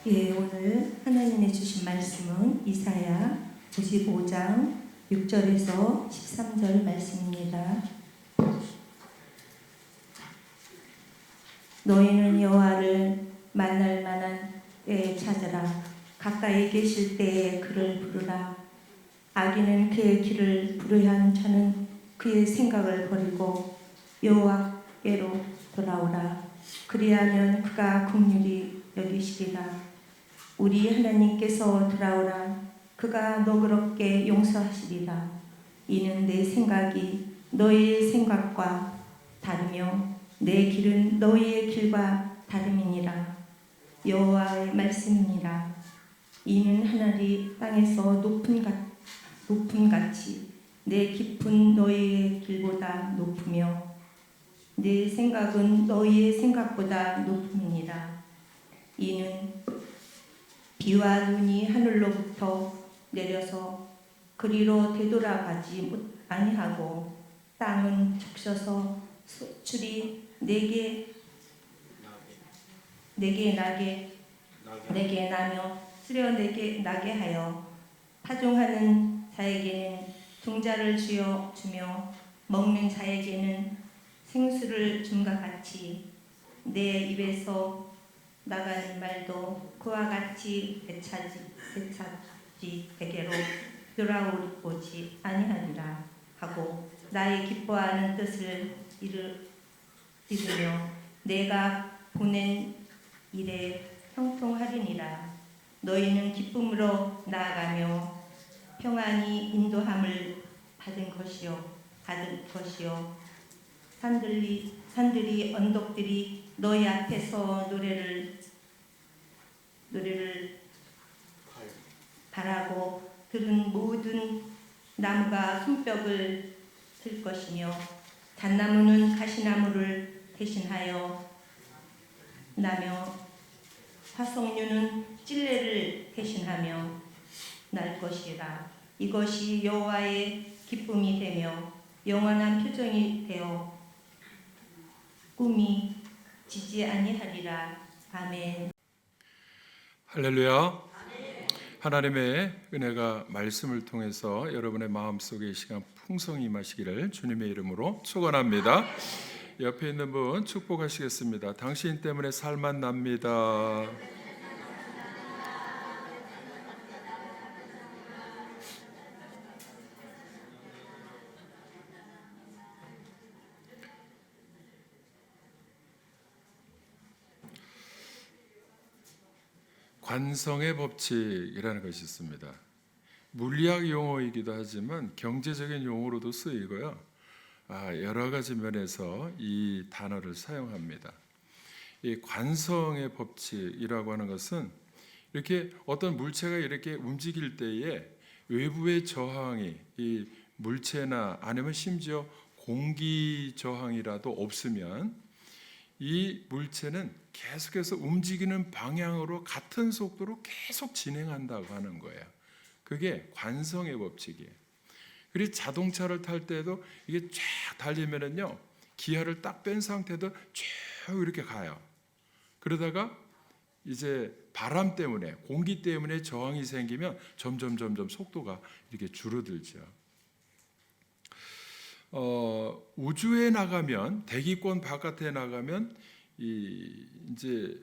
예, 오늘 하나님이 주신 말씀은 이사야 95장 6절에서 13절 말씀입니다. 너희는 여호와를 만날 만한 때에 찾으라. 가까이 계실 때에 그를 부르라. 악인은 그의 길을 불의한 자는 그의 생각을 버리고 여호와께로 돌아오라. 그리하면 그가 긍휼히 여기시리라. 우리 하나님께서 돌아오라. 그가 너그럽게 용서하시리라. 이는 내 생각이 너희의 생각과 다르며 내 길은 너희의 길과 다름이니라. 여호와의 말씀이니라. 이는 하늘이 땅에서 높은 같이 내 깊은 너희의 길보다 높으며 내 생각은 너희의 생각보다 높음이니라. 이는 비와 눈이 하늘로부터 내려서 그리로 되돌아가지 아니하고 땅은 적셔서 소출이 내게 나며 쓰려 내게 나게 하여 파종하는 자에게는 종자를 주며 먹는 자에게는 생수를 줌과 같이 내 입에서 나가는 말도 그와 같이 되게로 돌아오지 아니하리라 하고 나의 기뻐하는 뜻을 이루며 내가 보낸 일에 형통하리니라. 너희는 기쁨으로 나아가며 평안히 인도함을 받은 것이요 산들이 언덕들이 너희 앞에서 노래를 바라고 들은 모든 나무가 손뼉을 틀 것이며 잣나무는 가시나무를 대신하여 나며 화석류는 찔레를 대신하며 날 것이라. 이것이 여호와의 기쁨이 되며 영원한 표정이 되어 꿈이 지지 아니하리라. 아멘. 할렐루야. 하나님의 은혜가 말씀을 통해서 여러분의 마음속에 이 시간 풍성히 임하시기를 주님의 이름으로 축원합니다. 옆에 있는 분 축복하시겠습니다. 당신 때문에 살만 납니다. 관성의 법칙이라는 것이 있습니다. 물리학 용어이기도 하지만 경제적인 용어로도 쓰이고요. 여러 가지 면에서 이 단어를 사용합니다. 이 관성의 법칙이라고 하는 것은 이렇게 어떤 물체가 이렇게 움직일 때에 외부의 저항이 이 물체나 아니면 심지어 공기 저항이라도 없으면 이 물체는 계속해서 움직이는 방향으로 같은 속도로 계속 진행한다고 하는 거예요. 그게 관성의 법칙이에요. 그리고 자동차를 탈 때도 이게 쫙 달리면은요, 기아를 딱 뺀 상태도 쭉 이렇게 가요. 그러다가 이제 바람 때문에, 공기 때문에 저항이 생기면 점점 속도가 이렇게 줄어들죠. 우주에 나가면, 대기권 바깥에 나가면 이제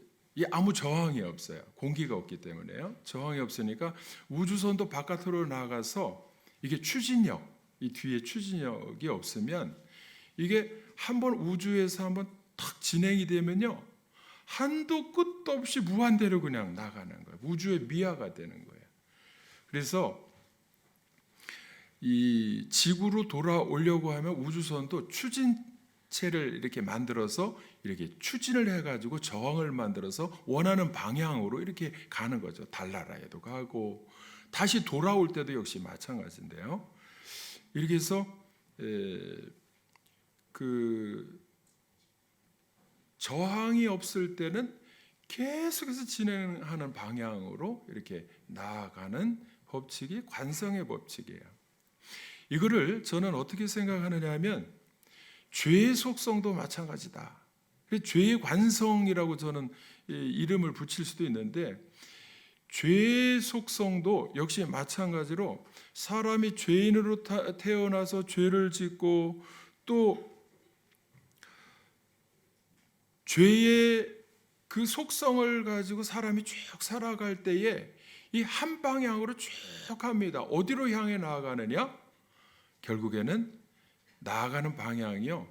아무 저항이 없어요. 공기가 없기 때문에요. 저항이 없으니까 우주선도 바깥으로 나가서 이게 추진력, 이 뒤에 추진력이 없으면 이게 한번 우주에서 한번 탁 진행이 되면요, 한도 끝도 없이 무한대로 그냥 나가는 거예요. 우주의 미아가 되는 거예요. 그래서 이 지구로 돌아오려고 하면 우주선도 추진체를 이렇게 만들어서 이렇게 추진을 해가지고 저항을 만들어서 원하는 방향으로 이렇게 가는 거죠. 달나라에도 가고 다시 돌아올 때도 역시 마찬가지인데요. 이렇게 해서 그 저항이 없을 때는 계속해서 진행하는 방향으로 이렇게 나아가는 법칙이 관성의 법칙이에요. 이거를 저는 어떻게 생각하느냐 하면 죄의 속성도 마찬가지다 그래서 죄의 관성이라고 저는 이름을 붙일 수도 있는데, 죄의 속성도 역시 마찬가지로 사람이 죄인으로 태어나서 죄를 짓고 또 죄의 그 속성을 가지고 사람이 쭉 살아갈 때에 이 한 방향으로 쭉 갑니다. 어디로 향해 나아가느냐? 결국에는 나아가는 방향이요,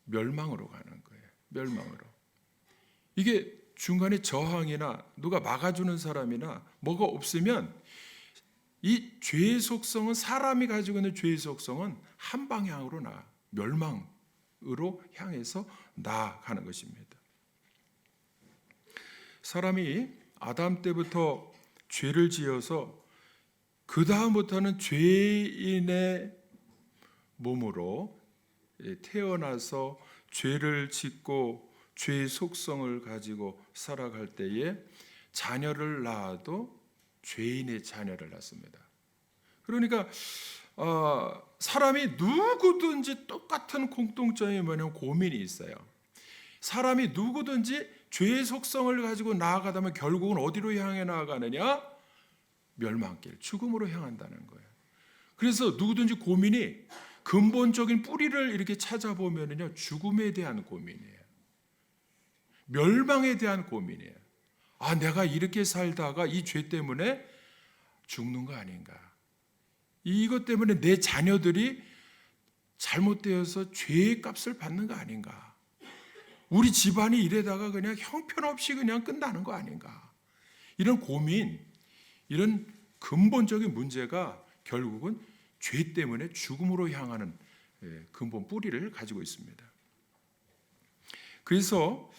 멸망으로 가는 거예요. 멸망으로. 이게 중간에 저항이나 누가 막아주는 사람이나 뭐가 없으면 이 죄의 속성은, 사람이 가지고 있는 죄의 속성은 한 방향으로 멸망으로 향해서 나아가는 것입니다. 사람이 아담 때부터 죄를 지어서 그 다음부터는 죄인의 몸으로 태어나서 죄를 짓고 죄의 속성을 가지고 살아갈 때에 자녀를 낳아도 죄인의 자녀를 낳습니다. 그러니까 사람이 누구든지 똑같은 공통점이 뭐냐면 고민이 있어요. 사람이 누구든지 죄의 속성을 가지고 나아가다면 결국은 어디로 향해 나아가느냐? 멸망길, 죽음으로 향한다는 거예요. 그래서 누구든지 고민이 근본적인 뿌리를 이렇게 찾아보면요, 죽음에 대한 고민이에요. 멸망에 대한 고민이에요. 아, 내가 이렇게 살다가 이 죄 때문에 죽는 거 아닌가? 이것 때문에 내 자녀들이 잘못되어서 죄의 값을 받는 거 아닌가? 우리 집안이 이래다가 그냥 형편없이 그냥 끝나는 거 아닌가? 이런 고민, 이런 근본적인 문제가 결국은 죄 때문에 죽음으로 향하는 근본 뿌리를 가지고 있습니다. 그래서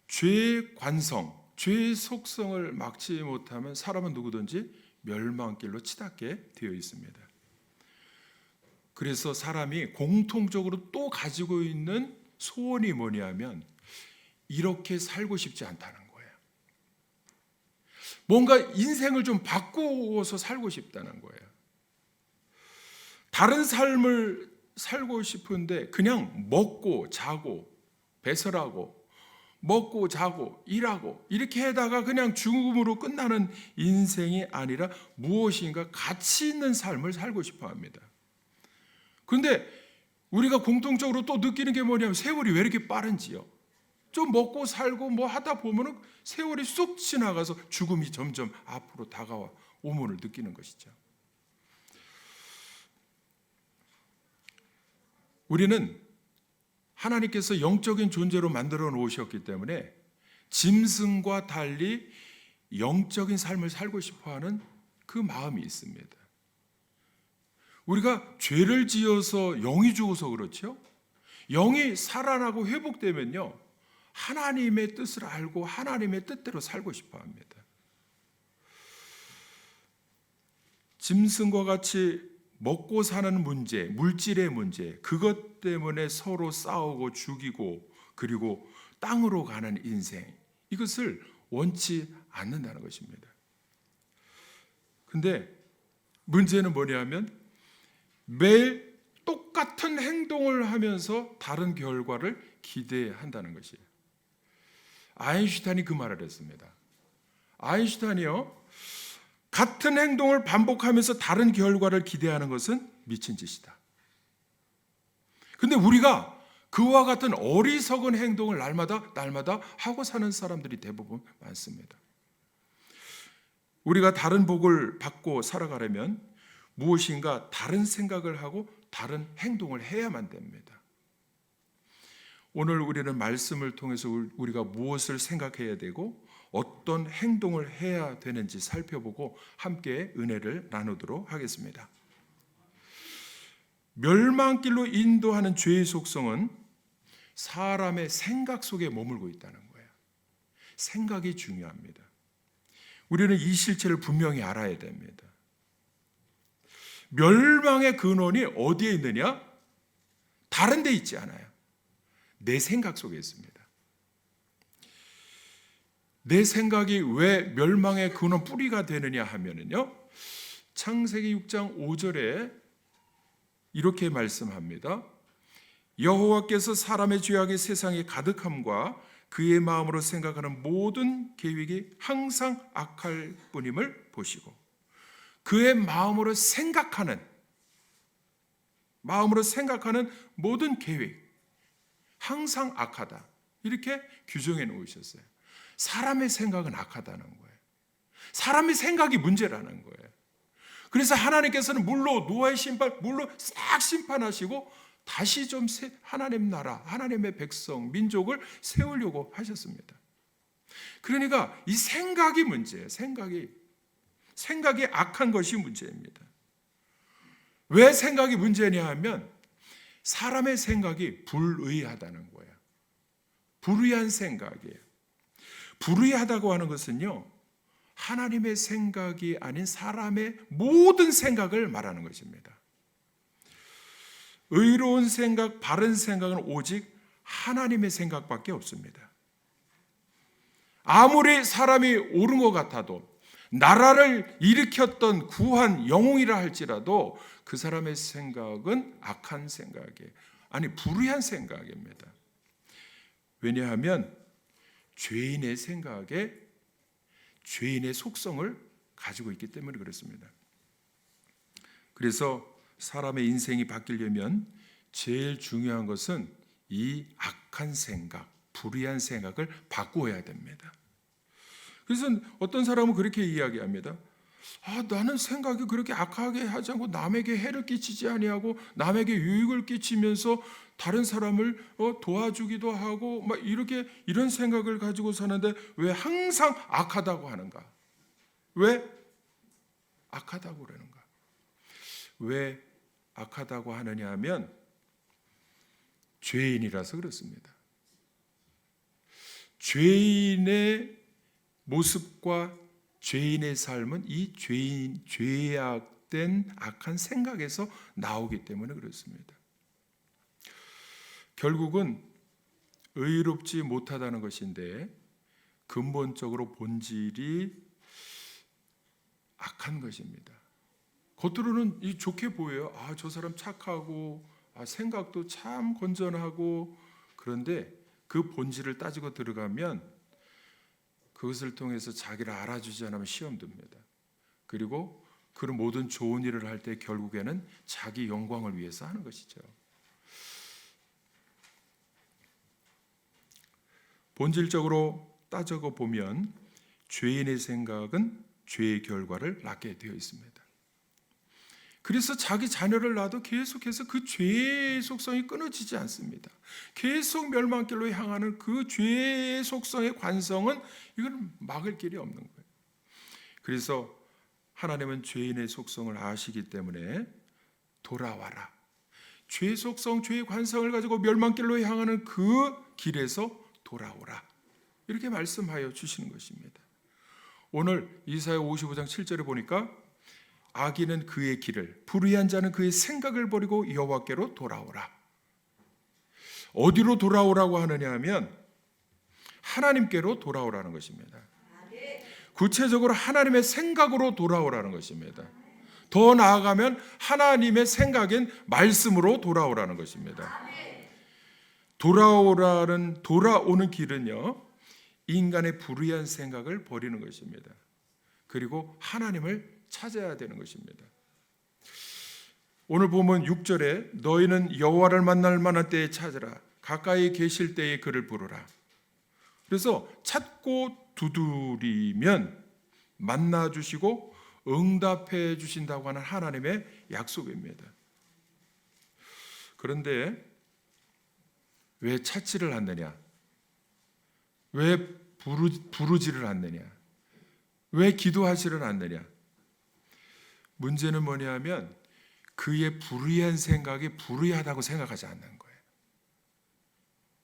죄의 관성, 죄의 속성을 막지 못하면 사람은 누구든지 멸망길로 치닫게 되어 있습니다. 그래서 사람이 공통적으로 또 가지고 있는 소원이 뭐냐면 이렇게 살고 싶지 않다는 거예요. 뭔가 인생을 좀 바꾸어서 살고 싶다는 거예요. 다른 삶을 살고 싶은데 그냥 먹고 자고 배설하고 먹고 자고 일하고 이렇게 하다가 그냥 죽음으로 끝나는 인생이 아니라 무엇인가 가치 있는 삶을 살고 싶어 합니다. 그런데 우리가 공통적으로 또 느끼는 게 뭐냐면 세월이 왜 이렇게 빠른지요. 좀 먹고 살고 뭐 하다 보면 세월이 쑥 지나가서 죽음이 점점 앞으로 다가와 오문을 느끼는 것이죠. 우리는 하나님께서 영적인 존재로 만들어 놓으셨기 때문에 짐승과 달리 영적인 삶을 살고 싶어하는 그 마음이 있습니다. 우리가 죄를 지어서 영이 죽어서 그렇죠. 영이 살아나고 회복되면요, 하나님의 뜻을 알고 하나님의 뜻대로 살고 싶어합니다. 짐승과 같이 먹고 사는 문제, 물질의 문제, 그것 때문에 서로 싸우고 죽이고 그리고 땅으로 가는 인생, 이것을 원치 않는다는 것입니다. 근데 문제는 뭐냐면 매일 똑같은 행동을 하면서 다른 결과를 기대한다는 것이에요. 아인슈타인이 그 말을 했습니다. 아인슈타인이요, 같은 행동을 반복하면서 다른 결과를 기대하는 것은 미친 짓이다. 근데 우리가 그와 같은 어리석은 행동을 날마다 하고 사는 사람들이 대부분 많습니다. 우리가 다른 복을 받고 살아가려면 무엇인가 다른 생각을 하고 다른 행동을 해야만 됩니다. 오늘 우리는 말씀을 통해서 우리가 무엇을 생각해야 되고 어떤 행동을 해야 되는지 살펴보고 함께 은혜를 나누도록 하겠습니다. 멸망길로 인도하는 죄의 속성은 사람의 생각 속에 머물고 있다는 거예요. 생각이 중요합니다. 우리는 이 실체를 분명히 알아야 됩니다. 멸망의 근원이 어디에 있느냐? 다른 데 있지 않아요. 내 생각 속에 있습니다. 내 생각이 왜 멸망의 근원 뿌리가 되느냐 하면은요, 창세기 6장 5절에 이렇게 말씀합니다. 여호와께서 사람의 죄악이 세상에 가득함과 그의 마음으로 생각하는 모든 계획이 항상 악할 뿐임을 보시고 그의 마음으로 생각하는 모든 계획 항상 악하다. 이렇게 규정해 놓으셨어요. 사람의 생각은 악하다는 거예요. 사람의 생각이 문제라는 거예요. 그래서 하나님께서는 물로 노아의 심판, 물로 싹 심판하시고 다시 좀 하나님 나라, 하나님의 백성, 민족을 세우려고 하셨습니다. 그러니까 이 생각이 문제예요. 생각이 악한 것이 문제입니다. 왜 생각이 문제냐 하면 사람의 생각이 불의하다는 거예요. 불의한 생각이에요. 불의하다고 하는 것은요, 하나님의 생각이 아닌 사람의 모든 생각을 말하는 것입니다. 의로운 생각, 바른 생각은 오직 하나님의 생각밖에 없습니다. 아무리 사람이 옳은 것 같아도 나라를 일으켰던 구한 영웅이라 할지라도 그 사람의 생각은 악한 생각이에요. 아니, 불의한 생각입니다. 왜냐하면 죄인의 생각에 죄인의 속성을 가지고 있기 때문에 그렇습니다. 그래서 사람의 인생이 바뀌려면 제일 중요한 것은 이 악한 생각, 불의한 생각을 바꾸어야 됩니다. 그래서 어떤 사람은 그렇게 이야기합니다. 나는 생각이 그렇게 악하게 하지 않고 남에게 해를 끼치지 아니하고 남에게 유익을 끼치면서 다른 사람을 도와주기도 하고 막 이런 생각을 가지고 사는데 왜 항상 악하다고 하는가? 왜 악하다고 그러는가? 왜 악하다고 하느냐 하면 죄인이라서 그렇습니다. 죄인의 모습과 죄인의 삶은 이 죄악된 악한 생각에서 나오기 때문에 그렇습니다. 결국은 의롭지 못하다는 것인데 근본적으로 본질이 악한 것입니다. 겉으로는 좋게 보여요. 저 사람 착하고 생각도 참 건전하고, 그런데 그 본질을 따지고 들어가면 그것을 통해서 자기를 알아주지 않으면 시험 듭니다. 그리고 그런 모든 좋은 일을 할 때 결국에는 자기 영광을 위해서 하는 것이죠. 본질적으로 따져고 보면 죄인의 생각은 죄의 결과를 낳게 되어 있습니다. 그래서 자기 자녀를 낳아도 계속해서 그 죄의 속성이 끊어지지 않습니다. 계속 멸망길로 향하는 그 죄의 속성의 관성은 이건 막을 길이 없는 거예요. 그래서 하나님은 죄인의 속성을 아시기 때문에 돌아와라. 죄의 속성, 죄의 관성을 가지고 멸망길로 향하는 그 길에서 돌아오라. 이렇게 말씀하여 주시는 것입니다. 오늘 이사야 55장 7절에 보니까 악인은 그의 길을, 불의한 자는 그의 생각을 버리고 여호와께로 돌아오라. 어디로 돌아오라고 하느냐 하면 하나님께로 돌아오라는 것입니다. 구체적으로 하나님의 생각으로 돌아오라는 것입니다. 더 나아가면 하나님의 생각인 말씀으로 돌아오라는 것입니다. 돌아오는 길은요, 인간의 불의한 생각을 버리는 것입니다. 그리고 하나님을 찾아야 되는 것입니다. 오늘 보면 6절에 너희는 여호와를 만날 만한 때에 찾으라. 가까이 계실 때에 그를 부르라. 그래서 찾고 두드리면 만나 주시고 응답해 주신다고 하는 하나님의 약속입니다. 그런데 왜 찾지를 않느냐? 왜 부르지를 않느냐? 왜 기도하지를 않느냐? 문제는 뭐냐면 그의 불의한 생각이 불의하다고 생각하지 않는 거예요.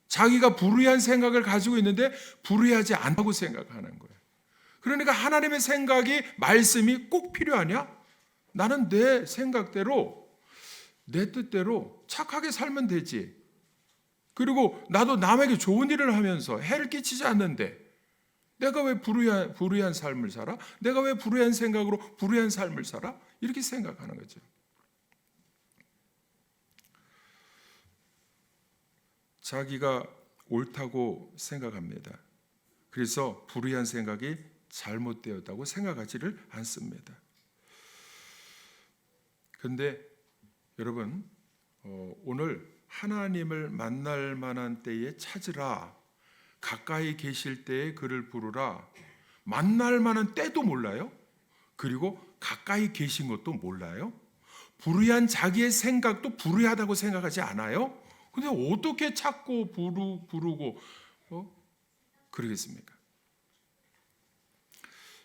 자기가 불의한 생각을 가지고 있는데 불의하지 않다고 생각하는 거예요. 그러니까 하나님의 생각이, 말씀이 꼭 필요하냐? 나는 내 생각대로, 내 뜻대로 착하게 살면 되지. 그리고 나도 남에게 좋은 일을 하면서 해를 끼치지 않는데 내가 왜 불의한 삶을 살아? 내가 왜 불의한 생각으로 불의한 삶을 살아? 이렇게 생각하는 거죠. 자기가 옳다고 생각합니다. 그래서 불의한 생각이 잘못되었다고 생각하지를 않습니다. 그런데 여러분, 오늘 하나님을 만날 만한 때에 찾으라, 가까이 계실 때에 그를 부르라. 만날 만한 때도 몰라요. 그리고 가까이 계신 것도 몰라요. 불의한 자기의 생각도 불의하다고 생각하지 않아요. 근데 어떻게 찾고 부르고 그러겠습니까?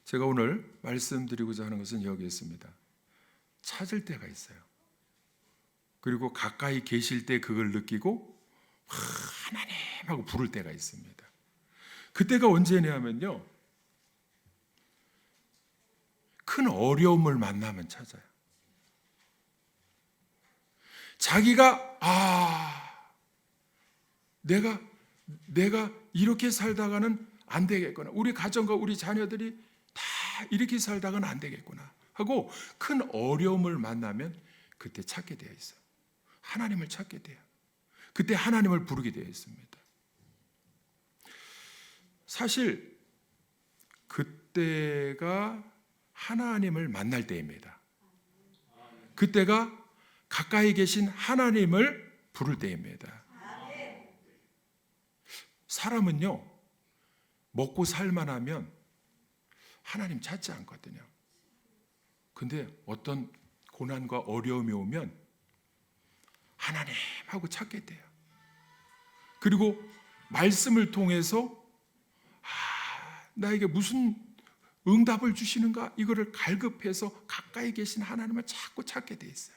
제가 오늘 말씀드리고자 하는 것은 여기 있습니다. 찾을 때가 있어요. 그리고 가까이 계실 때 그걸 느끼고 하나님 하고 부를 때가 있습니다. 그때가 언제냐면요, 큰 어려움을 만나면 찾아요. 자기가 내가 이렇게 살다가는 안 되겠구나, 우리 가정과 우리 자녀들이 다 이렇게 살다가는 안 되겠구나 하고 큰 어려움을 만나면 그때 찾게 되어 있어요. 하나님을 찾게 돼요. 그때 하나님을 부르게 되어 있습니다. 사실 그때가 하나님을 만날 때입니다. 그때가 가까이 계신 하나님을 부를 때입니다. 사람은요, 먹고 살만하면 하나님 찾지 않거든요. 근데 어떤 고난과 어려움이 오면 하나님 하고 찾게 돼요. 그리고 말씀을 통해서 나에게 무슨 응답을 주시는가, 이거를 갈급해서 가까이 계신 하나님을 자꾸 찾게 돼 있어요.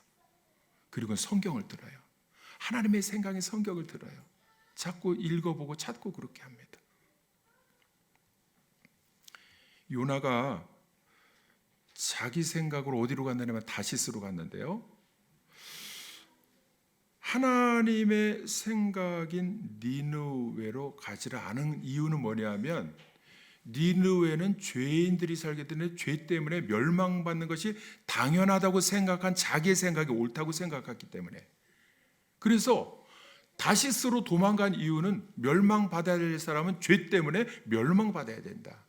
그리고 성경을 들어요. 하나님의 생각의 성경을 들어요. 자꾸 읽어보고 찾고 그렇게 합니다. 요나가 자기 생각으로 어디로 갔느냐면 다시스로 갔는데요, 하나님의 생각인 니느웨로 가지를 않은 이유는 뭐냐면, 니느웨는 죄인들이 살게 되는 죄 때문에 멸망받는 것이 당연하다고 생각한 자기의 생각이 옳다고 생각했기 때문에, 그래서 다시스로 도망간 이유는 멸망받아야 될 사람은 죄 때문에 멸망받아야 된다.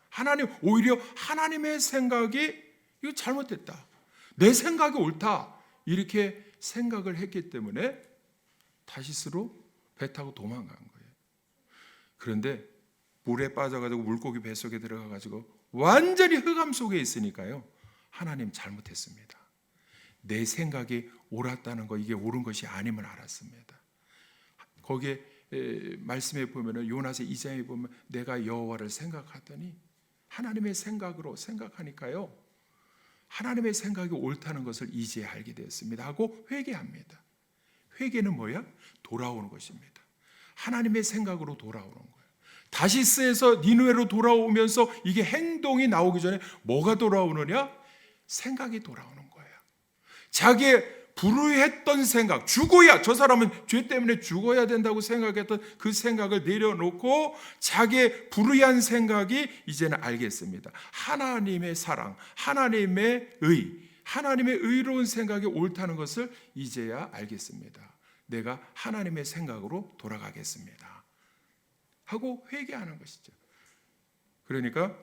오히려 하나님의 생각이 이거 잘못됐다, 내 생각이 옳다, 이렇게 생각을 했기 때문에 다시스로 배 타고 도망간 거예요. 그런데 물에 빠져가지고 물고기 뱃속에 들어가가지고 완전히 흑암 속에 있으니까요, 하나님 잘못했습니다. 내 생각이 옳았다는 거, 이게 옳은 것이 아님을 알았습니다. 거기에 말씀에 보면은 요나서 2장에 보면 내가 여호와를 생각하더니, 하나님의 생각으로 생각하니까요, 하나님의 생각이 옳다는 것을 이제 알게 되었습니다 하고 회개합니다. 회개는 뭐야? 돌아오는 것입니다. 하나님의 생각으로 돌아오는 거예요. 다시스에서 니느웨로 돌아오면서 이게 행동이 나오기 전에 뭐가 돌아오느냐? 생각이 돌아오는 거예요. 자기의 불의했던 생각, 죽어야, 저 사람은 죄 때문에 죽어야 된다고 생각했던 그 생각을 내려놓고 자기의 불의한 생각이 이제는 알겠습니다. 하나님의 사랑, 하나님의 의로운 생각이 옳다는 것을 이제야 알겠습니다. 내가 하나님의 생각으로 돌아가겠습니다 하고 회개하는 것이죠. 그러니까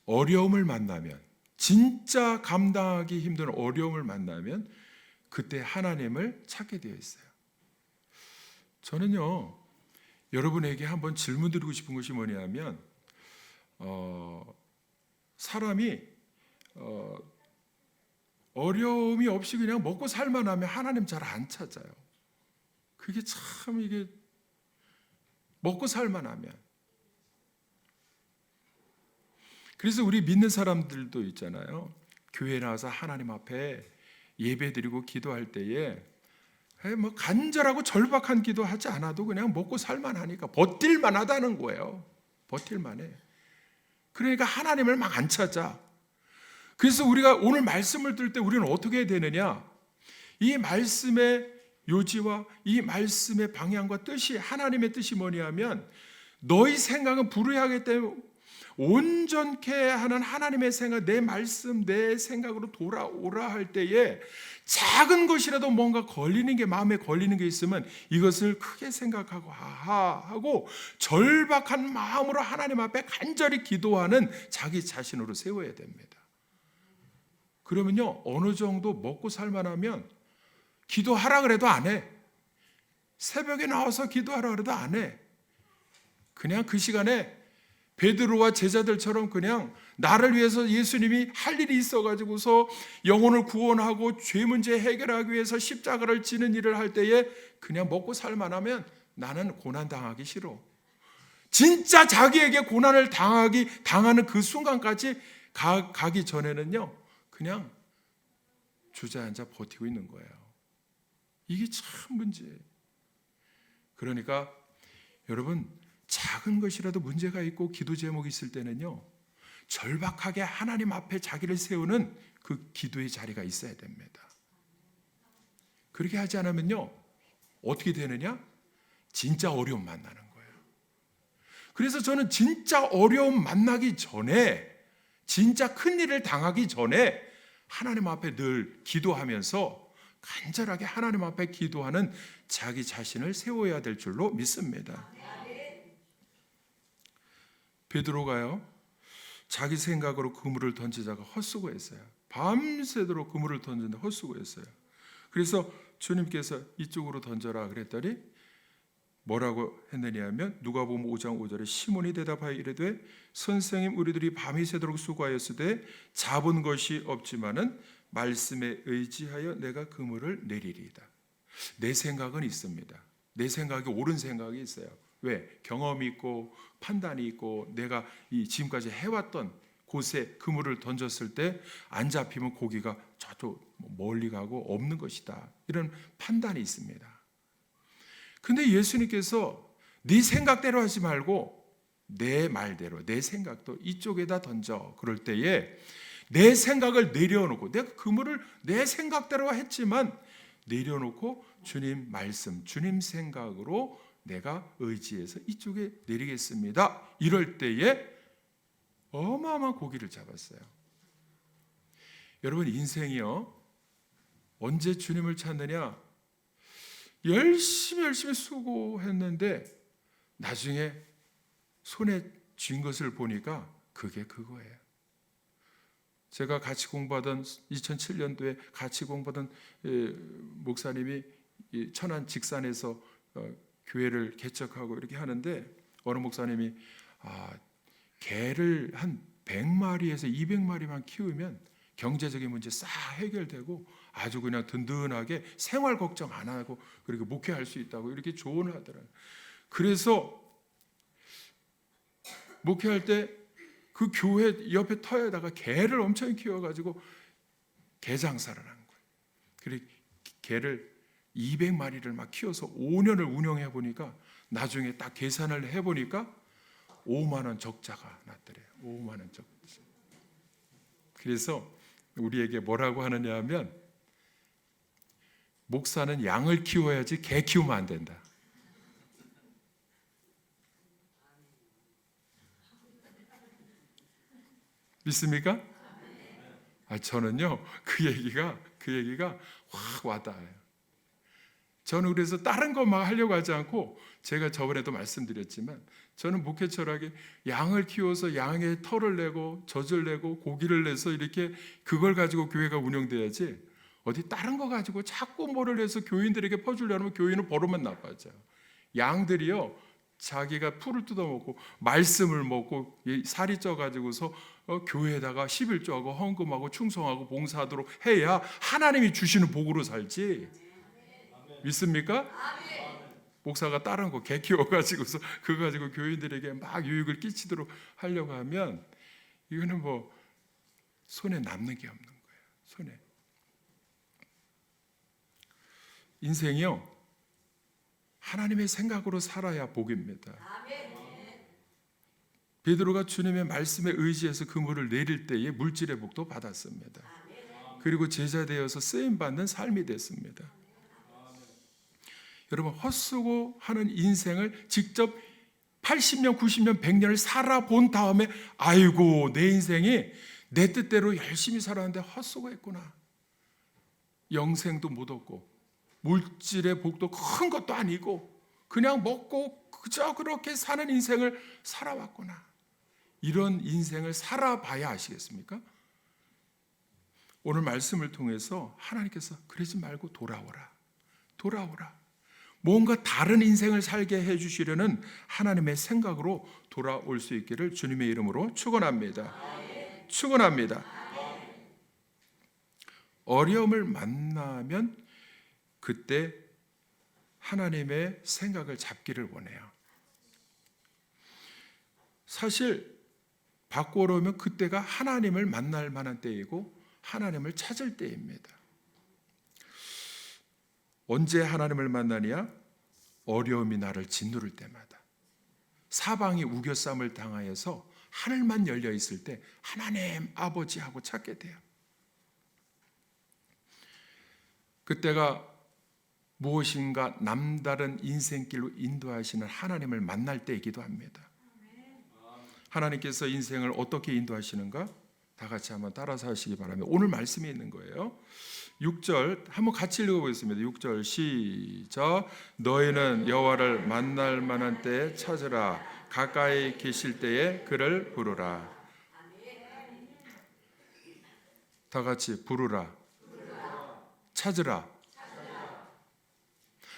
어려움을 만나면, 진짜 감당하기 힘든 어려움을 만나면 그때 하나님을 찾게 되어 있어요. 저는요, 여러분에게 한번 질문 드리고 싶은 것이 뭐냐면, 사람이 어려움이 없이 그냥 먹고 살만 하면 하나님 잘 안 찾아요. 그게 참, 이게 먹고 살만 하면. 그래서 우리 믿는 사람들도 있잖아요, 교회 나와서 하나님 앞에 예배드리고 기도할 때에 뭐 간절하고 절박한 기도하지 않아도 그냥 먹고 살만 하니까 버틸만 하다는 거예요. 버틸만 해. 그러니까 하나님을 막 안 찾아. 그래서 우리가 오늘 말씀을 들을 때 우리는 어떻게 해야 되느냐, 이 말씀의 요지와 이 말씀의 방향과 뜻이, 하나님의 뜻이 뭐냐면, 너희 생각은 불의하기 때문에 온전케 하는 하나님의 생각, 내 말씀, 내 생각으로 돌아오라 할 때에 작은 것이라도 뭔가 걸리는 게, 마음에 걸리는 게 있으면 이것을 크게 생각하고 하고 절박한 마음으로 하나님 앞에 간절히 기도하는 자기 자신으로 세워야 됩니다. 그러면요, 어느 정도 먹고 살만하면 기도하라 그래도 안 해. 새벽에 나와서 기도하라 그래도 안 해. 그냥 그 시간에 베드로와 제자들처럼 그냥 나를 위해서 예수님이 할 일이 있어가지고서 영혼을 구원하고 죄 문제 해결하기 위해서 십자가를 지는 일을 할 때에 그냥 먹고 살만하면 나는 고난 당하기 싫어. 진짜 자기에게 고난을 당하는 그 순간까지 가기 전에는요, 그냥 주저앉아 버티고 있는 거예요. 이게 참 문제예요. 그러니까 여러분, 작은 것이라도 문제가 있고 기도 제목이 있을 때는요, 절박하게 하나님 앞에 자기를 세우는 그 기도의 자리가 있어야 됩니다. 그렇게 하지 않으면요, 어떻게 되느냐? 진짜 어려움 만나는 거예요. 그래서 저는 진짜 어려움 만나기 전에, 진짜 큰일을 당하기 전에 하나님 앞에 늘 기도하면서 간절하게 하나님 앞에 기도하는 자기 자신을 세워야 될 줄로 믿습니다. 베드로가요, 자기 생각으로 그물을 던지다가 헛수고했어요. 밤새도록 그물을 던지는데 헛수고했어요. 그래서 주님께서 이쪽으로 던져라 그랬더니 뭐라고 했느냐 하면 누가복음 5장 5절에 시몬이 대답하여 이르되 선생님, 우리들이 밤이 새도록 수고하였으되 잡은 것이 없지만은 말씀에 의지하여 내가 그물을 내리리이다. 내 생각은 있습니다. 내 생각이 옳은 생각이 있어요. 왜? 경험이 있고 판단이 있고 내가 지금까지 해왔던 곳에 그물을 던졌을 때 안 잡히면 고기가 저쪽 멀리 가고 없는 것이다, 이런 판단이 있습니다. 근데 예수님께서 네 생각대로 하지 말고 내 말대로, 내 생각도 이쪽에다 던져. 그럴 때에 내 생각을 내려놓고, 내가 그물을 내 생각대로 했지만 내려놓고 주님 말씀, 주님 생각으로 내가 의지해서 이쪽에 내리겠습니다. 이럴 때에 어마어마한 고기를 잡았어요. 여러분, 인생이요, 언제 주님을 찾느냐? 열심히 수고했는데 나중에 손에 쥔 것을 보니까 그게 그거예요. 제가 같이 공부하던 2007년도에 같이 공부하던 목사님이 천안 직산에서 교회를 개척하고 이렇게 하는데, 어느 목사님이 개를 한 100마리에서 200마리만 키우면 경제적인 문제 싹 해결되고 아주 그냥 든든하게 생활 걱정 안 하고 그리고 목회할 수 있다고 이렇게 조언을 하더라고요. 그래서 목회할 때 그 교회 옆에 터에다가 개를 엄청 키워가지고 개 장사를 한 거예요. 그리고 개를 200마리를 막 키워서 5년을 운영해 보니까 나중에 딱 계산을 해보니까 5만 원 적자가 났더래요. 5만 원 적자. 그래서 우리에게 뭐라고 하느냐 하면, 목사는 양을 키워야지 개 키우면 안 된다. 믿습니까? 저는요, 그 얘기가 확 와닿아요. 저는 그래서 다른 것만 하려고 하지 않고, 제가 저번에도 말씀드렸지만 저는 목회 철학에 양을 키워서 양의 털을 내고 젖을 내고 고기를 내서 이렇게 그걸 가지고 교회가 운영돼야지, 어디 다른 거 가지고 자꾸 뭐를 해서 교인들에게 퍼주려면 교인은 버릇만 나빠져요. 양들이요, 자기가 풀을 뜯어먹고 말씀을 먹고 살이 쪄가지고서 교회에다가 11조하고 헌금하고 충성하고 봉사하도록 해야 하나님이 주시는 복으로 살지. 믿습니까? 목사가 다른 거 개 키워가지고서 그거 가지고 교인들에게 막 유익을 끼치도록 하려고 하면 이거는 뭐 손에 남는 게 없는 거예요. 손에. 인생이요, 하나님의 생각으로 살아야 복입니다. 베드로가 주님의 말씀에 의지해서 그물을 내릴 때에 물질의 복도 받았습니다. 그리고 제자 되어서 쓰임 받는 삶이 됐습니다. 여러분, 헛수고하는 인생을 직접 80년, 90년, 100년을 살아본 다음에 아이고 내 인생이 내 뜻대로 열심히 살았는데 헛수고했구나. 영생도 못 얻고 물질의 복도 큰 것도 아니고 그냥 먹고 그저 그렇게 사는 인생을 살아왔구나. 이런 인생을 살아봐야 아시겠습니까? 오늘 말씀을 통해서 하나님께서 그러지 말고 돌아오라. 돌아오라. 뭔가 다른 인생을 살게 해주시려는 하나님의 생각으로 돌아올 수 있기를 주님의 이름으로 축원합니다. 축원합니다. 어려움을 만나면 그때 하나님의 생각을 잡기를 원해요. 사실 바꾸어 오면 그때가 하나님을 만날 만한 때이고 하나님을 찾을 때입니다. 언제 하나님을 만나냐? 어려움이 나를 짓누를 때마다. 사방이 우겨쌈을 당하여서 하늘만 열려 있을 때 하나님 아버지하고 찾게 돼요. 그때가 무엇인가 남다른 인생길로 인도하시는 하나님을 만날 때이기도 합니다. 하나님께서 인생을 어떻게 인도하시는가? 다 같이 한번 따라서 하시기 바랍니다. 오늘 말씀에 있는 거예요. 6절 한번 같이 읽어보겠습니다. 6절 시작. 너희는 여호와를 만날 만한 때에 찾으라. 가까이 계실 때에 그를 부르라. 다 같이 부르라. 찾으라.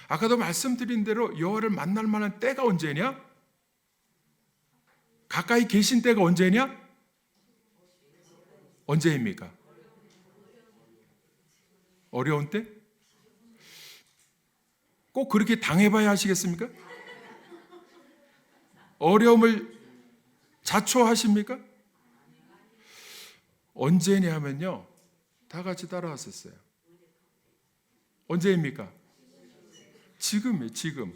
아까도 말씀드린 대로 여호와를 만날 만한 때가 언제냐? 가까이 계신 때가 언제냐? 언제입니까? 어려운 때? 꼭 그렇게 당해봐야 하시겠습니까? 어려움을 자초하십니까? 언제냐면요, 다 같이 따라왔었어요. 언제입니까? 지금이에요. 지금.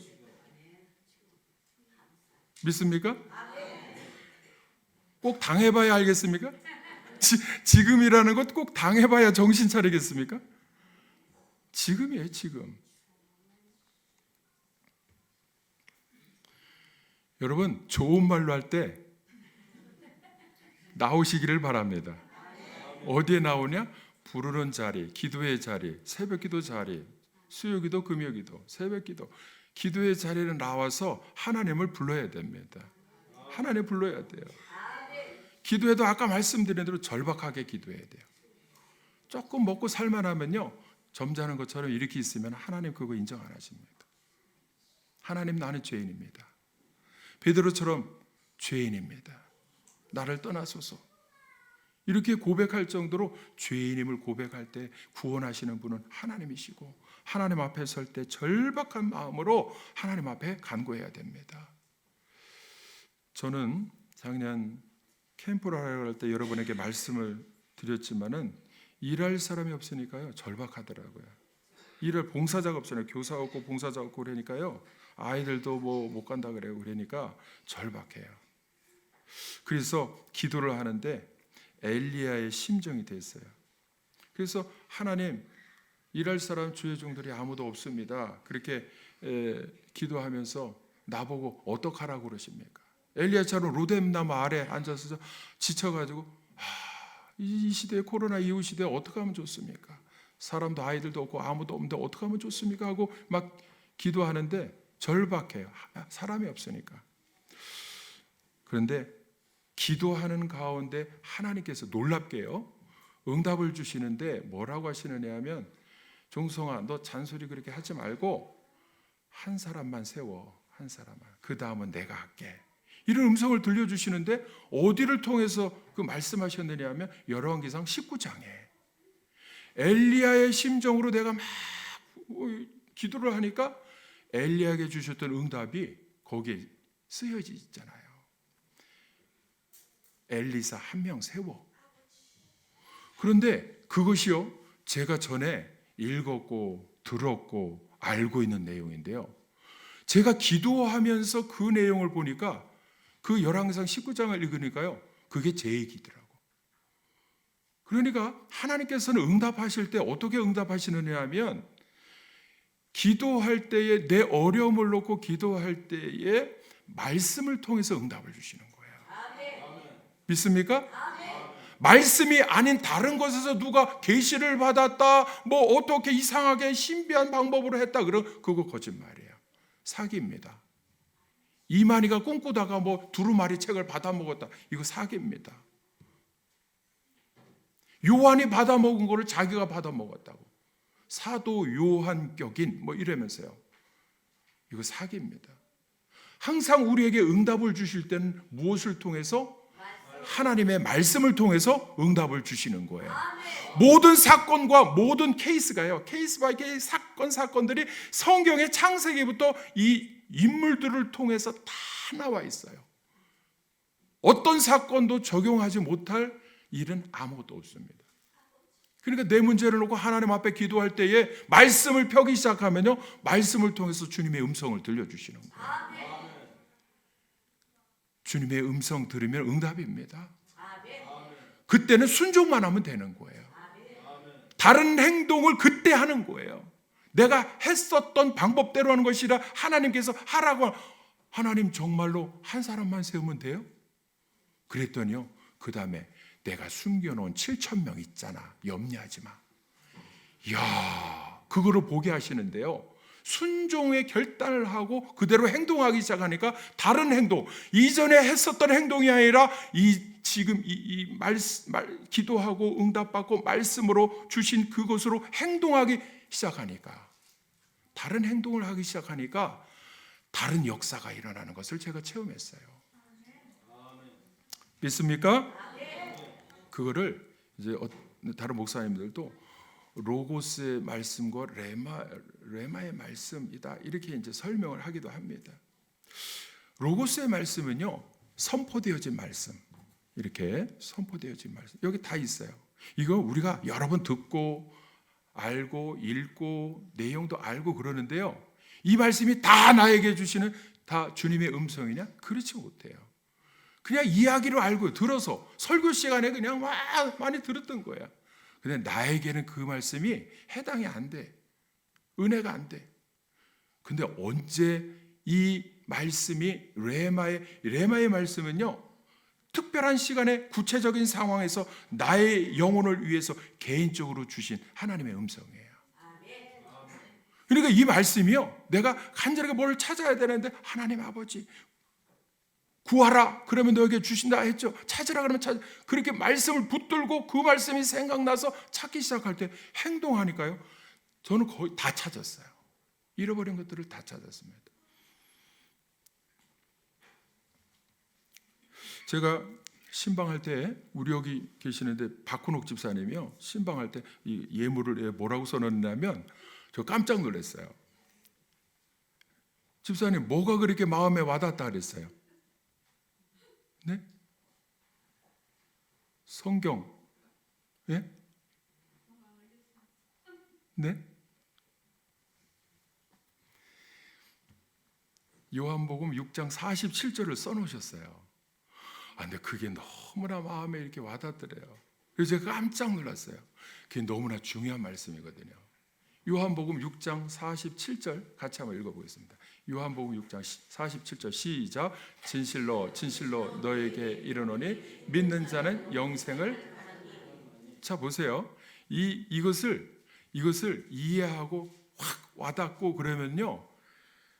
믿습니까? 꼭 당해봐야 알겠습니까? 지금이라는 것 꼭 당해봐야 정신 차리겠습니까? 지금이에요. 지금. 여러분 좋은 말로 할 때 나오시기를 바랍니다. 어디에 나오냐? 부르는 자리, 기도의 자리, 새벽기도 자리, 수요기도, 금요기도, 새벽기도, 기도의 자리에 나와서 하나님을 불러야 됩니다. 하나님 불러야 돼요. 기도해도 아까 말씀드린 대로 절박하게 기도해야 돼요. 조금 먹고 살만하면요, 점잖은 것처럼 이렇게 있으면 하나님 그거 인정 안 하십니다. 하나님 나는 죄인입니다. 베드로처럼 죄인입니다. 나를 떠나소서. 이렇게 고백할 정도로 죄인임을 고백할 때 구원하시는 분은 하나님이시고 하나님 앞에 설 때 절박한 마음으로 하나님 앞에 간구해야 됩니다. 저는 작년 캠프를 하러 갈 때 여러분에게 말씀을 드렸지만은 일할 사람이 없으니까요 절박하더라고요. 일할 봉사자가 없잖아요. 교사 없고 봉사자 없고 그러니까요 아이들도 뭐 못 간다 그래요. 그러니까 절박해요. 그래서 기도를 하는데 엘리야의 심정이 됐어요. 그래서 하나님 일할 사람 주의 종들이 아무도 없습니다. 그렇게 기도하면서 나보고 어떡하라고 그러십니까? 엘리야처럼 로뎀나무 아래 앉아서 지쳐가지고 이 시대에 코로나 이후 시대에 어떻게 하면 좋습니까? 사람도 아이들도 없고 아무도 없는데 어떻게 하면 좋습니까? 하고 막 기도하는데 절박해요. 사람이 없으니까. 그런데 기도하는 가운데 하나님께서 놀랍게요 응답을 주시는데 뭐라고 하시느냐 하면 종성아 너 잔소리 그렇게 하지 말고 한 사람만 세워. 한 사람만. 그 다음은 내가 할게. 이런 음성을 들려주시는데 어디를 통해서 그 말씀하셨느냐 하면 열왕기상 19장에 엘리야의 심정으로 내가 막 기도를 하니까 엘리야에게 주셨던 응답이 거기에 쓰여져 있잖아요. 엘리사 한 명 세워. 그런데 그것이요 제가 전에 읽었고 들었고 알고 있는 내용인데요. 제가 기도하면서 그 내용을 보니까 그 열왕기상 19장을 읽으니까요 그게 제 얘기더라고. 그러니까 하나님께서는 응답하실 때 어떻게 응답하시느냐 하면 기도할 때에 내 어려움을 놓고 기도할 때에 말씀을 통해서 응답을 주시는 거예요. 믿습니까? 말씀이 아닌 다른 것에서 누가 계시를 받았다, 뭐 어떻게 이상하게 신비한 방법으로 했다, 그거 거짓말이에요. 사기입니다. 이만희가 꿈꾸다가 뭐 두루마리 책을 받아 먹었다, 이거 사기입니다. 요한이 받아 먹은 거를 자기가 받아 먹었다고, 사도 요한격인 뭐 이러면서요. 이거 사기입니다. 항상 우리에게 응답을 주실 때는 무엇을 통해서? 하나님의 말씀을 통해서 응답을 주시는 거예요. 모든 사건과 모든 케이스가요, 케이스 바이 케이스 사건들이 성경의 창세기부터 이 인물들을 통해서 다 나와 있어요. 어떤 사건도 적용하지 못할 일은 아무것도 없습니다. 그러니까 내 문제를 놓고 하나님 앞에 기도할 때에 말씀을 펴기 시작하면요, 말씀을 통해서 주님의 음성을 들려주시는 거예요. 주님의 음성 들으면 응답입니다. 그때는 순종만 하면 되는 거예요. 다른 행동을 그때 하는 거예요. 내가 했었던 방법대로 하는 것이라 하나님께서 하라고, 하나님 정말로 한 사람만 세우면 돼요? 그랬더니요, 그 다음에 내가 숨겨놓은 7,000명 있잖아, 염려하지 마. 이야, 그거를 보게 하시는데요, 순종의 결단을 하고 그대로 행동하기 시작하니까 다른 행동, 이전에 했었던 행동이 아니라 지금 기도하고 응답받고 말씀으로 주신 그것으로 행동하기 시작하니까, 다른 행동을 하기 시작하니까 다른 역사가 일어나는 것을 제가 체험했어요. 믿습니까? 그거를 이제 다른 목사님들도 로고스의 말씀과 레마의 말씀이다, 이렇게 이제 설명을 하기도 합니다. 로고스의 말씀은요, 선포되어진 말씀, 이렇게 선포되어진 말씀, 여기 다 있어요. 이거 우리가 여러 번 듣고 알고 읽고 내용도 알고 그러는데요, 이 말씀이 다 나에게 주시는 다 주님의 음성이냐? 그렇지 못해요. 그냥 이야기로 알고 들어서 설교 시간에 그냥 많이 들었던 거야. 근데 나에게는 그 말씀이 해당이 안 돼. 은혜가 안 돼. 근데 언제 이 말씀이 레마의 말씀은요, 특별한 시간에 구체적인 상황에서 나의 영혼을 위해서 개인적으로 주신 하나님의 음성이에요. 그러니까 이 말씀이요, 내가 간절하게 뭘 찾아야 되는데, 하나님 아버지 구하라 그러면 너에게 주신다 했죠. 찾으라 그러면 찾아. 그렇게 말씀을 붙들고 그 말씀이 생각나서 찾기 시작할 때 행동하니까요, 저는 거의 다 찾았어요. 잃어버린 것들을 다 찾았습니다. 제가 신방할 때, 우리 여기 계시는데 박훈옥 집사님이요, 신방할 때 이 예물을 뭐라고 써놨냐면 저 깜짝 놀랐어요. 집사님 뭐가 그렇게 마음에 와닿다 그랬어요? 네? 성경. 예? 네? 요한복음 6장 47절을 써놓으셨어요. 근데 그게 너무나 마음에 이렇게 와닿더래요. 그래서 제가 깜짝 놀랐어요. 그게 너무나 중요한 말씀이거든요. 요한복음 6장 47절 같이 한번 읽어보겠습니다. 요한복음 6장 47절 시작. 진실로 진실로 너에게 이르노니 믿는 자는 영생을. 자 보세요. 이것을 이해하고 확 와닿고 그러면요,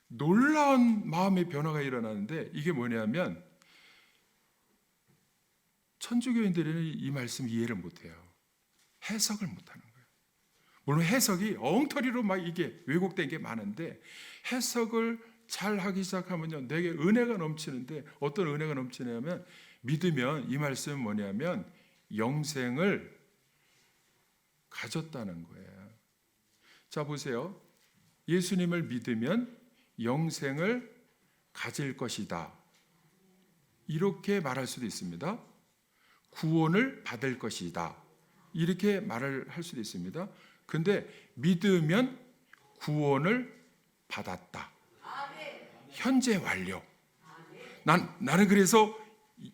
놀라운 마음의 변화가 일어나는데, 이게 뭐냐면 천주교인들은 이 말씀 이해를 못해요. 해석을 못하는 거예요. 물론 해석이 엉터리로 막 이게 왜곡된 게 많은데, 해석을 잘 하기 시작하면요, 내게 은혜가 넘치는데, 어떤 은혜가 넘치냐면, 믿으면 이 말씀은 뭐냐면 영생을 가졌다는 거예요. 자 보세요. 예수님을 믿으면 영생을 가질 것이다, 이렇게 말할 수도 있습니다. 구원을 받을 것이다, 이렇게 말을 할 수도 있습니다. 근데 믿으면 구원을 받았다, 현재 완료. 나는 그래서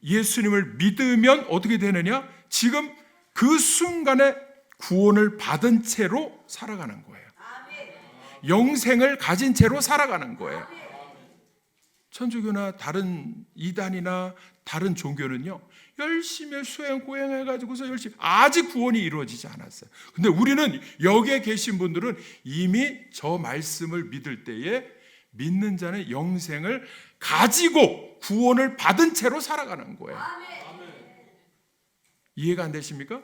예수님을 믿으면 어떻게 되느냐, 지금 그 순간에 구원을 받은 채로 살아가는 거예요. 영생을 가진 채로 살아가는 거예요. 천주교나 다른 이단이나 다른 종교는요, 열심히 수행 고행해가지고서 열심히 아직 구원이 이루어지지 않았어요. 근데 우리는 여기에 계신 분들은 이미 저 말씀을 믿을 때에 믿는 자는 영생을 가지고 구원을 받은 채로 살아가는 거예요. 이해가 안 되십니까?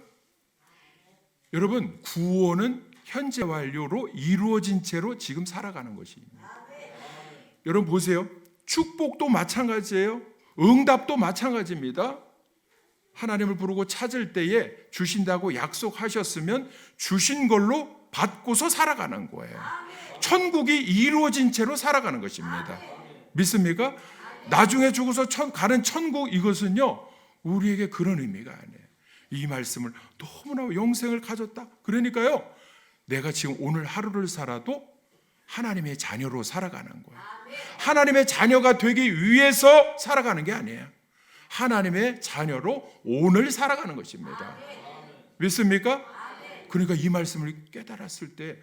여러분, 구원은 현재 완료로 이루어진 채로 지금 살아가는 것입니다. 여러분 보세요. 축복도 마찬가지예요. 응답도 마찬가지입니다. 하나님을 부르고 찾을 때에 주신다고 약속하셨으면 주신 걸로 받고서 살아가는 거예요. 천국이 이루어진 채로 살아가는 것입니다. 믿습니까? 나중에 죽어서 가는 천국, 이것은요 우리에게 그런 의미가 아니에요. 이 말씀을 너무나 영생을 가졌다. 그러니까요 내가 지금 오늘 하루를 살아도 하나님의 자녀로 살아가는 거예요. 하나님의 자녀가 되기 위해서 살아가는 게 아니에요. 하나님의 자녀로 오늘 살아가는 것입니다. 믿습니까? 그러니까 이 말씀을 깨달았을 때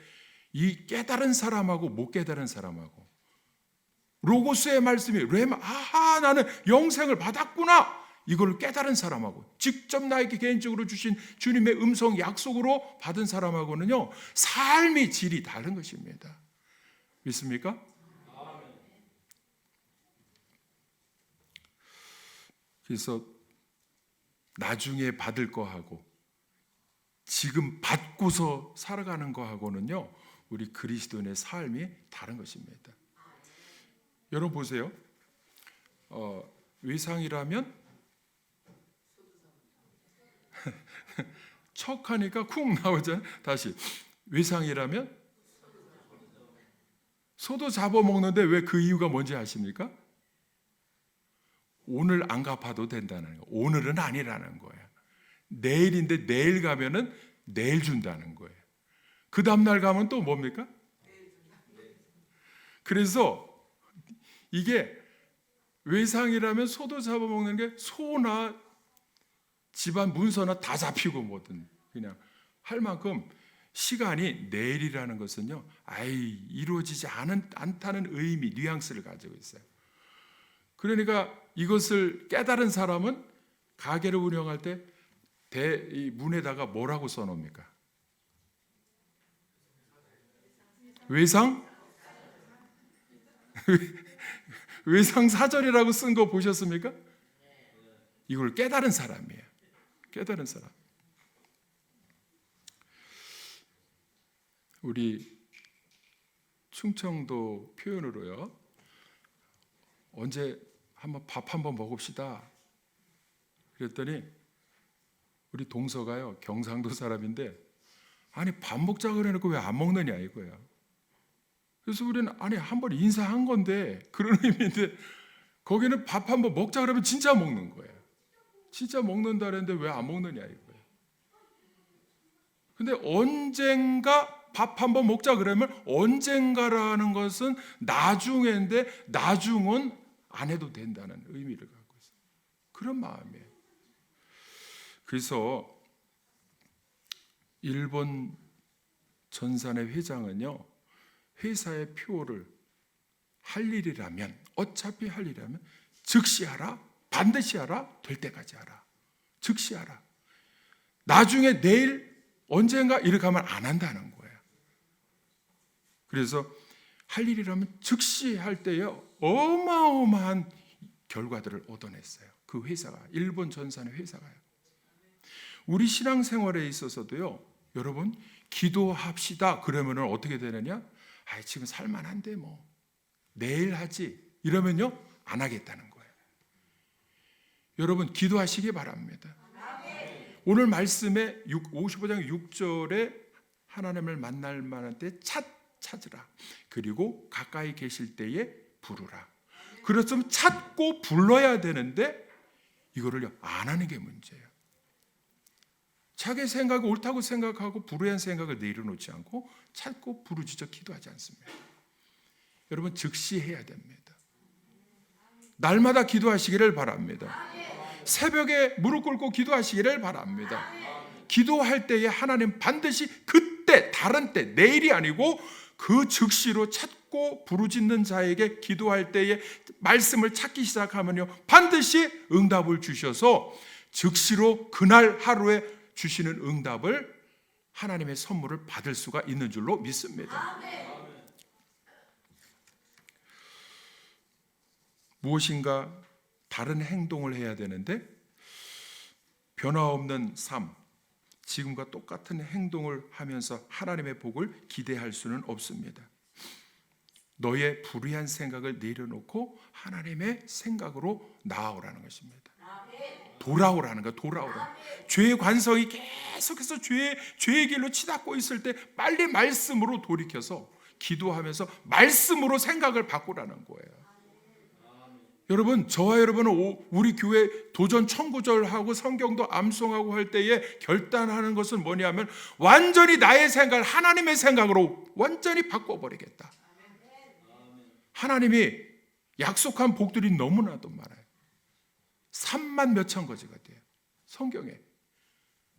이 깨달은 사람하고 못 깨달은 사람하고, 로고스의 말씀이 레마, 아하 나는 영생을 받았구나, 이걸 깨달은 사람하고 직접 나에게 개인적으로 주신 주님의 음성 약속으로 받은 사람하고는요 삶의 질이 다른 것입니다. 믿습니까? 그래서 나중에 받을 거하고 지금 받고서 살아가는 거하고는요 우리 그리스도인의 삶이 다른 것입니다. 여러분 보세요. 외상이라면 척하니까 쿵 나오잖아요. 다시, 외상이라면 소도 잡아먹는데 왜 그 이유가 뭔지 아십니까? 오늘 안 갚아도 된다는 거예요. 오늘은 아니라는 거예요. 내일인데 내일 가면은 내일 준다는 거예요. 그 다음날 가면 또 뭡니까? 그래서 이게 외상이라면 소도 잡아먹는 게 소나 집안 문서나 다 잡히고 뭐든 그냥 할 만큼 시간이, 내일이라는 것은요 이루어지지 않다는 의미, 뉘앙스를 가지고 있어요. 그러니까 이것을 깨달은 사람은 가게를 운영할 때 이 문에다가 뭐라고 써놓습니까? 외상? 외상 사절이라고 쓴 거 보셨습니까? 이걸 깨달은 사람이에요. 깨달은 사람. 우리 충청도 표현으로요, 언제 한번 밥 한번 먹읍시다 그랬더니 우리 동서가요 경상도 사람인데, 아니 밥 먹자 그래놓고 왜 안 먹느냐 이거야. 그래서 우리는 아니 한번 인사한 건데 그런 의미인데, 거기는 밥 한번 먹자 그러면 진짜 먹는 거예요. 진짜 먹는다 그랬는데 왜 안 먹느냐 이거예요. 근데 언젠가 밥 한번 먹자 그러면 언젠가라는 것은 나중인데 나중은 안 해도 된다는 의미를 갖고 있어요. 그런 마음이에요. 그래서 일본 전산의 회장은요 회사의 표를 할 일이라면, 어차피 할 일이라면 즉시 하라, 반드시 하라, 될 때까지 하라, 즉시 하라. 나중에 내일 언젠가 이렇게 하면 안 한다는 거예요. 그래서 할 일이라면 즉시 할 때에 어마어마한 결과들을 얻어냈어요. 그 회사가, 일본 전산의 회사가요. 우리 신앙생활에 있어서도요, 여러분 기도합시다 그러면 어떻게 되느냐? 지금 살만한데 뭐 내일 하지 이러면요 안 하겠다는 거예요. 여러분 기도하시기 바랍니다. 오늘 말씀에 55장 6절에 하나님을 만날 만한 때 찾으라. 그리고 가까이 계실 때에 부르라. 그렇다면 찾고 불러야 되는데 이거를요 안 하는 게 문제예요. 자기 생각이 옳다고 생각하고 불의한 생각을 내려놓지 않고 찾고 부르짖어 기도하지 않습니다. 여러분 즉시 해야 됩니다. 날마다 기도하시기를 바랍니다. 새벽에 무릎 꿇고 기도하시기를 바랍니다. 기도할 때에 하나님 반드시 그때, 다른 때, 내일이 아니고 그 즉시로 찾고 찾고 부르짖는 자에게 기도할 때에 말씀을 찾기 시작하면요, 반드시 응답을 주셔서 즉시로 그날 하루에 주시는 응답을, 하나님의 선물을 받을 수가 있는 줄로 믿습니다. 무엇인가 다른 행동을 해야 되는데 변화없는 삶, 지금과 똑같은 행동을 하면서 하나님의 복을 기대할 수는 없습니다. 너의 불의한 생각을 내려놓고 하나님의 생각으로 나아오라는 것입니다. 돌아오라는 거, 돌아오라. 죄의 관성이 계속해서 죄의 길로 치닫고 있을 때 빨리 말씀으로 돌이켜서 기도하면서 말씀으로 생각을 바꾸라는 거예요. 여러분, 저와 여러분은 우리 교회 도전 청구절하고 성경도 암송하고 할 때에 결단하는 것은 뭐냐면 완전히 나의 생각을 하나님의 생각으로 완전히 바꿔버리겠다. 하나님이 약속한 복들이 너무나도 많아요. 3만 몇천 가지가 돼요. 성경에.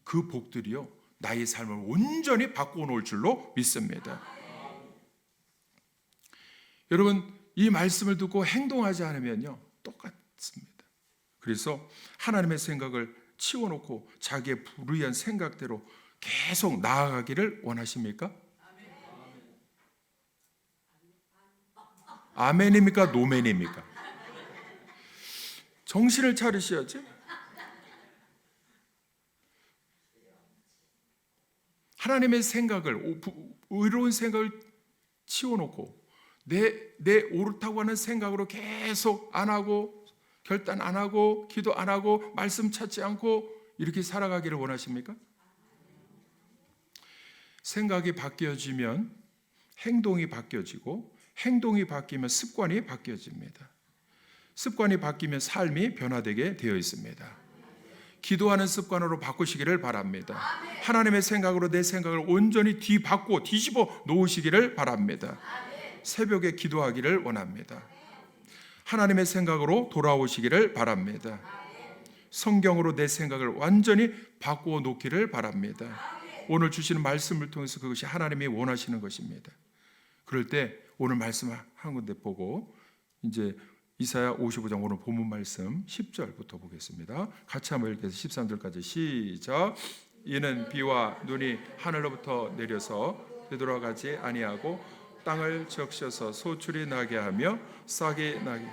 그 복들이요, 나의 삶을 온전히 바꿔놓을 줄로 믿습니다. 여러분, 이 말씀을 듣고 행동하지 않으면요, 똑같습니다. 그래서 하나님의 생각을 치워놓고 자기의 불의한 생각대로 계속 나아가기를 원하십니까? 아멘입니까? 노멘입니까? 정신을 차리셔야지. 하나님의 생각을, 의로운 생각을 치워놓고 내 옳다고 하는 생각으로 계속 안 하고, 결단 안 하고, 기도 안 하고, 말씀 찾지 않고 이렇게 살아가기를 원하십니까? 생각이 바뀌어지면 행동이 바뀌어지고, 행동이 바뀌면 습관이 바뀌어집니다. 습관이 바뀌면 삶이 변화되게 되어 있습니다. 기도하는 습관으로 바꾸시기를 바랍니다. 하나님의 생각으로 내 생각을 온전히 뒤집어 놓으시기를 바랍니다. 새벽에 기도하기를 원합니다. 하나님의 생각으로 돌아오시기를 바랍니다. 성경으로 내 생각을 완전히 바꾸어 놓기를 바랍니다. 오늘 주시는 말씀을 통해서 그것이 하나님이 원하시는 것입니다. 그럴 때 오늘 말씀 한 군데 보고 이제 이사야 55장 오늘 본문 말씀 10절부터 보겠습니다. 같이 한번 읽어서 13절까지 시작. 이는 비와 눈이 하늘로부터 내려서 되돌아가지 아니하고 땅을 적셔서 소출이 나게 하며 싹이 나게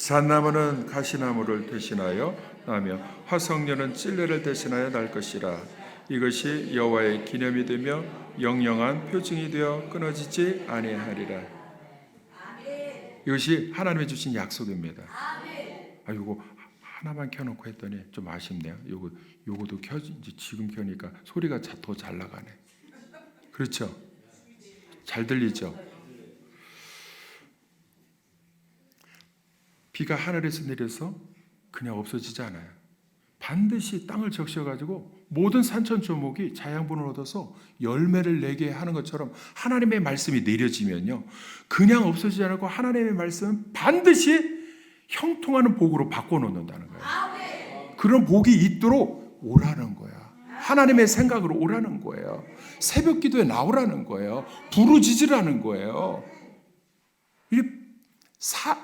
잣나무는 가시나무를 대신하여 나며 화석류는 찔레를 대신하여 날 것이라. 이것이 여호와의 기념이 되며 영영한 표징이 되어 끊어지지 아니하리라. 이것이 하나님이 주신 약속입니다. 이거 하나만 켜놓고 했더니 좀 아쉽네요. 요거도 켜지, 지금 켜니까 소리가 더 잘 나가네. 그렇죠? 잘 들리죠? 비가 하늘에서 내려서 그냥 없어지지 않아요. 반드시 땅을 적셔가지고 모든 산천조목이 자양분을 얻어서 열매를 내게 하는 것처럼 하나님의 말씀이 내려지면요, 그냥 없어지지 않고 하나님의 말씀은 반드시 형통하는 복으로 바꿔놓는다는 거예요. 그런 복이 있도록 오라는 거야. 하나님의 생각으로 오라는 거예요. 새벽 기도에 나오라는 거예요. 부르짖으라는 거예요.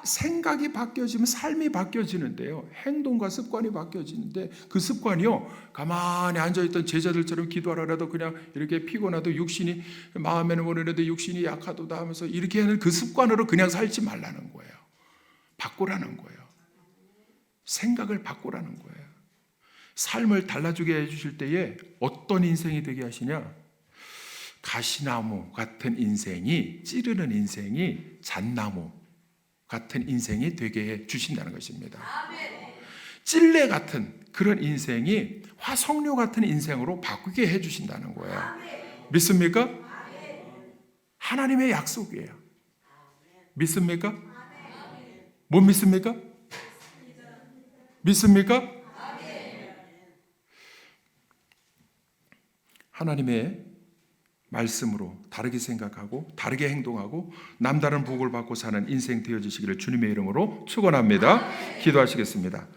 생각이 바뀌어지면 삶이 바뀌어지는데요, 행동과 습관이 바뀌어지는데 그 습관이요, 가만히 앉아있던 제자들처럼 기도하라도 그냥 이렇게 피곤하도 육신이, 마음에는 원하는데 육신이 약하도다 하면서 이렇게 하는 그 습관으로 그냥 살지 말라는 거예요. 바꾸라는 거예요. 생각을 바꾸라는 거예요. 삶을 달라지게 해주실 때에 어떤 인생이 되게 하시냐, 가시나무 같은 인생이, 찌르는 인생이 잣나무 같은 인생이 되게 해 주신다는 것입니다. 찔레 같은 그런 인생이 화석류 같은 인생으로 바꾸게 해 주신다는 거예요. 믿습니까? 하나님의 약속이에요. 믿습니까? 못 믿습니까? 믿습니까? 하나님의 말씀으로 다르게 생각하고 다르게 행동하고 남다른 복을 받고 사는 인생 되어지시기를 주님의 이름으로 축원합니다. 기도하시겠습니다.